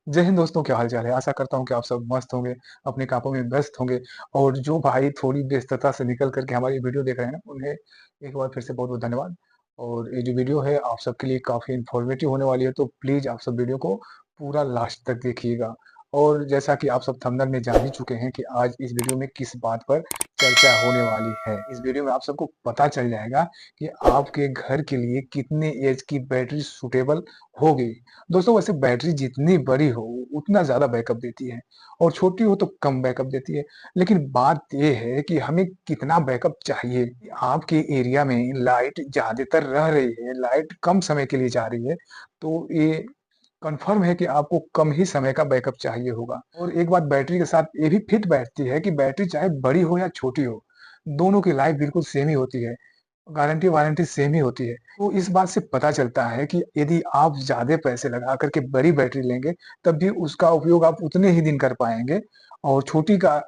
जय हिंद दोस्तों, क्या हाल चाल है। आशा करता हूँ कि आप सब मस्त होंगे, अपने कामों में व्यस्त होंगे। और जो भाई थोड़ी व्यस्तता से निकल करके हमारी वीडियो देख रहे हैं ना, उन्हें एक बार फिर से बहुत बहुत धन्यवाद। और ये जो वीडियो है आप सबके लिए काफ़ी इन्फॉर्मेटिव होने वाली है, तो प्लीज़ आप सब वीडियो को पूरा लास्ट तक देखिएगा। और जैसा कि आप सब थंबनेल में जान ही चुके हैं कि आज इस वीडियो में किस बात पर चर्चा होने वाली है। इस वीडियो में आप सबको पता चल जाएगा कि आपके घर के लिए कितने एज की बैटरी सूटेबल होगी। दोस्तों, वैसे बैटरी जितनी बड़ी हो उतना ज़्यादा बैकअप देती है, और छोटी हो तो कम बैकअप देती है। लेकिन बात ये है कि हमें कितना बैकअप चाहिए। आपके एरिया में लाइट ज़्यादातर रह रही है, लाइट कम समय के लिए जा रही है, तो ये कन्फर्म है कि आपको कम ही समय का बैकअप चाहिए होगा। और एक बात बैटरी के साथ ये भी फिट बैठती है कि बैटरी चाहे बड़ी हो या छोटी हो, दोनों की लाइफ बिल्कुल सेम ही होती है। गारंटी वारंटी सेम ही होती है। तो इस बात से पता चलता है कि यदि आप ज़्यादा पैसे लगा कर के बड़ी बैटरी लेंगे, तब भी उसका उपयोग आप उतने ही दिन कर पाएँगे, और छोटी का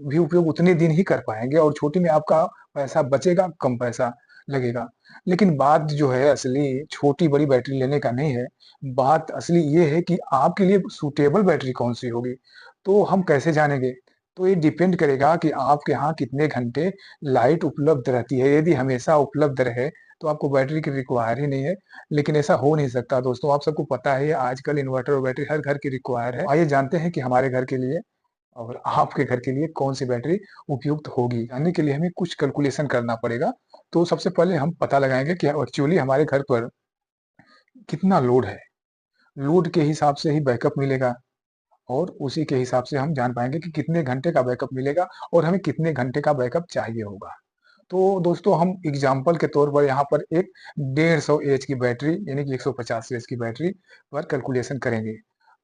भी उपयोग उतने दिन ही कर पाएँगे, और छोटी में आपका पैसा बचेगा, कम पैसा लगेगा। लेकिन बात जो है असली छोटी-बड़ी बैटरी लेने का नहीं है, बात असली ये है कि आपके लिए सूटेबल बैटरी कौन-सी होगी। तो हम कैसे जानेंगे? तो ये डिपेंड करेगा कि आपके यहाँ कितने घंटे लाइट उपलब्ध रहती है। यदि हमेशा उपलब्ध रहे, तो आपको बैटरी की रिक्वायर ही नहीं है। लेकिन ऐसा हो नहीं सकता दोस्तों, आप सबको पता है आजकल इन्वर्टर और बैटरी हर घर की रिक्वायर है। आइए जानते हैं कि हमारे घर के लिए और आपके घर के लिए कौन-सी बैटरी उपयुक्त होगी। जानने के लिए हमें कुछ कैलकुलेशन करना पड़ेगा। तो सबसे पहले हम पता लगाएँगे कि एक्चुअली हमारे घर पर कितना लोड है। लोड के हिसाब से ही बैकअप मिलेगा, और उसी के हिसाब से हम जान पाएँगे कि कितने घंटे का बैकअप मिलेगा और हमें कितने घंटे का बैकअप चाहिए होगा। तो दोस्तों, हम एग्जाम्पल के तौर पर यहाँ पर एक 150 एएच की बैटरी यानी कि 150 एएच की बैटरी पर कैलकुलेशन करेंगे।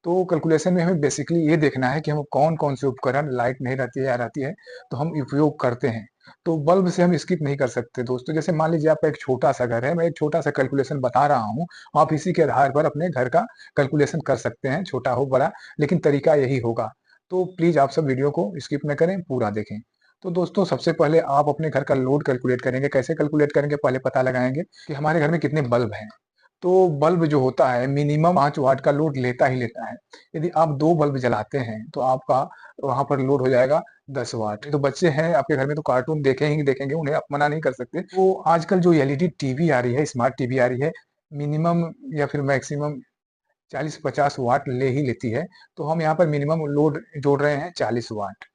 तो कैलकुलेशन में हमें बेसिकली ये देखना है कि हम कौन-कौन से उपकरण, लाइट नहीं रहती है या रहती है, तो हम उपयोग करते हैं। तो बल्ब से हम स्किप नहीं कर सकते दोस्तों। जैसे मान लीजिए आपका एक छोटा-सा घर है, मैं एक छोटा-सा कैलकुलेशन बता रहा हूँ, आप इसी के आधार पर अपने घर का कैलकुलेशन कर सकते हैं, छोटा हो बड़ा, लेकिन तरीका यही होगा। तो प्लीज़ आप सब वीडियो को स्किप ना करें, पूरा देखें। तो दोस्तों, सबसे पहले आप अपने घर का लोड कैलकुलेट करेंगे। कैसे कैलकुलेट करेंगे? पहले पता लगाएँगे कि हमारे घर में कितने बल्ब हैं। तो बल्ब जो होता है मिनिमम 5 वाट का लोड लेता ही लेता है। यदि आप 2 बल्ब जलाते हैं, तो आपका वहाँ पर लोड हो जाएगा 10 वाट। तो बच्चे हैं आपके घर में, तो कार्टून देखेंगे, उन्हें आप मना नहीं कर सकते। तो आजकल जो एलईडी टीवी आ रही है, स्मार्ट टीवी आ रही है, मिनिमम या फिर मैक्सिमम 40-50 वाट ले ही लेती है। तो हम यहाँ पर मिनिमम लोड जोड़ रहे हैं 40 वाट।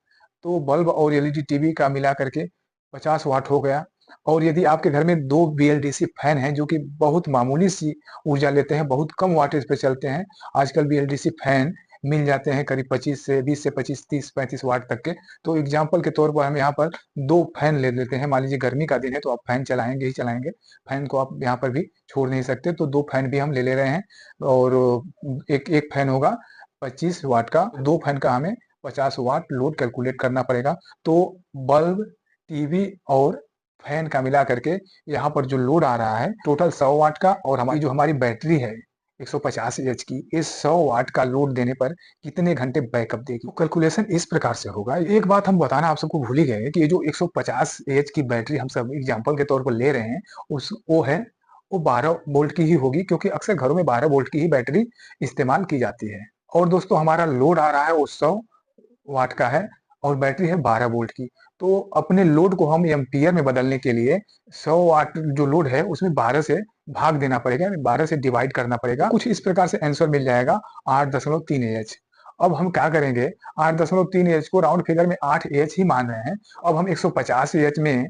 तो बल्ब और एलईडी टीवी का मिला करके 50 वाट हो गया। और यदि आपके घर में 2 बीएलडीसी फैन हैं, जो कि बहुत मामूली सी ऊर्जा लेते हैं, बहुत कम वाटेज पे चलते हैं। आजकल बीएलडीसी फैन मिल जाते हैं करीब 25 से 20 से 25, 30, 35 वाट तक के। तो एग्जांपल के तौर पर हम यहाँ पर 2 फैन ले लेते हैं। मान लीजिए गर्मी का दिन है, तो आप फैन चलाएँगे ही चलाएँगे। फैन को आप यहाँ पर भी छोड़ नहीं सकते, तो 2 फैन भी हम ले रहे हैं। और एक एक फैन होगा 25 वाट का, 2 फैन का हमें 50 वाट लोड कैलकुलेट करना पड़ेगा। तो बल्ब, टीवी और फैन का मिला करके यहाँ पर जो लोड आ रहा है टोटल 100 वाट का, और हमारी बैटरी है 150 एएच की, इस 100 वाट का लोड देने पर कितने घंटे बैकअप देगी। तो कैलकुलेशन इस प्रकार से होगा। एक बात हम बताना आप सबको भूल ही गए कि ये जो 150 एएच की बैटरी हम सब एग्जांपल के तौर पर ले रहे हैं, उस वो 12 वोल्ट की ही होगी, क्योंकि अक्सर घरों में 12 वोल्ट की ही बैटरी इस्तेमाल की जाती है। और दोस्तों, हमारा लोड आ रहा है वो 100 वाट का है, और बैटरी है 12 वोल्ट की। तो अपने लोड को हम एम्पीयर में बदलने के लिए 100 वाट जो लोड है उसमें 12 से भाग देना पड़ेगा, 12 से डिवाइड करना पड़ेगा। कुछ इस प्रकार से आंसर मिल जाएगा 8.3 एएच। अब हम क्या करेंगे, 8.3 एएच को राउंड फिगर में 8 एएच ही मान रहे हैं। अब हम 150 एएच में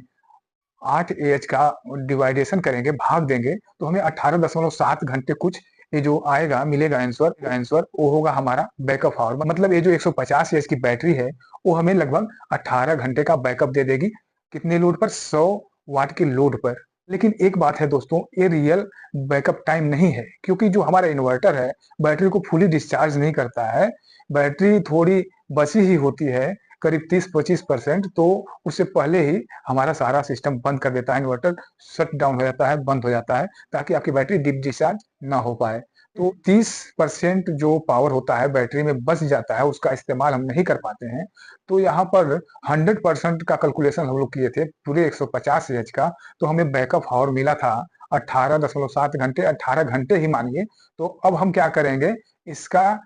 8 एएच का डिवाइडेशन करेंगे, भाग देंगे, तो हमें 18.7 घंटे कुछ ये जो आएगा मिलेगा आंसर वो होगा हमारा बैकअप आवर। मतलब ये जो 150 एएच की बैटरी है, वो हमें लगभग 18 घंटे का बैकअप दे देगी। कितने लोड पर? 100 वाट के लोड पर। लेकिन एक बात है दोस्तों, ये रियल बैकअप टाइम नहीं है, क्योंकि जो हमारा इन्वर्टर है बैटरी को फुली डिस्चार्ज नहीं करता है। बैटरी थोड़ी बची ही होती है, करीब 30-25%। तो उससे पहले ही हमारा सारा सिस्टम बंद कर देता है, इन्वर्टर शट डाउन हो जाता है, बंद हो जाता है, ताकि आपकी बैटरी डीप डिस्चार्ज ना हो पाए। तो 30% जो पावर होता है बैटरी में बच जाता है, उसका इस्तेमाल हम नहीं कर पाते हैं। तो यहाँ पर 100% का कैलकुलेशन हम लोग किए थे पूरे 150 एच का, तो हमें बैकअप आवर मिला था 18.7 घंटे, 18 घंटे ही मानिए। तो अब हम क्या करेंगे, इसका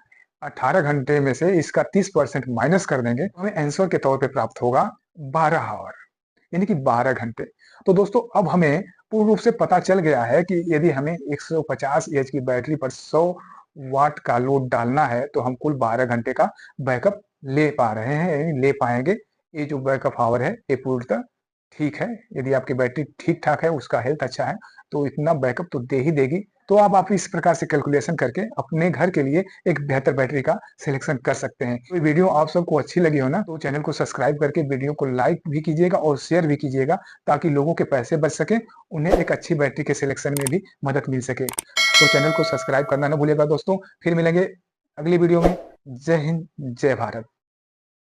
18 घंटे में से इसका 30% माइनस कर देंगे तो हमें आंसर के तौर पे प्राप्त होगा 12 आवर, यानी कि 12 घंटे। तो दोस्तों अब हमें पूर्ण रूप से पता चल गया है कि यदि हमें 150 एएच की बैटरी पर 100 वाट का लोड डालना है तो हम कुल 12 घंटे का बैकअप ले पा रहे हैं, यानी ले पाएंगे। ये जो बैकअप आवर है ये पूर्णतः ठीक है। यदि आपकी बैटरी ठीक ठाक है, उसका हेल्थ अच्छा है, तो इतना बैकअप तो दे ही देगी। तो अब आप इस प्रकार से कैलकुलेशन करके अपने घर के लिए एक बेहतर बैटरी का सिलेक्शन कर सकते हैं। तो ये वीडियो आप सबको अच्छी लगी हो ना, तो चैनल को सब्सक्राइब करके वीडियो को लाइक भी कीजिएगा और शेयर भी कीजिएगा, ताकि लोगों के पैसे बच सके, उन्हें एक अच्छी बैटरी के सिलेक्शन में भी मदद मिल सके। तो चैनल को सब्सक्राइब करना ना भूलिएगा दोस्तों। फिर मिलेंगे अगली वीडियो में। जय हिंद, जय भारत।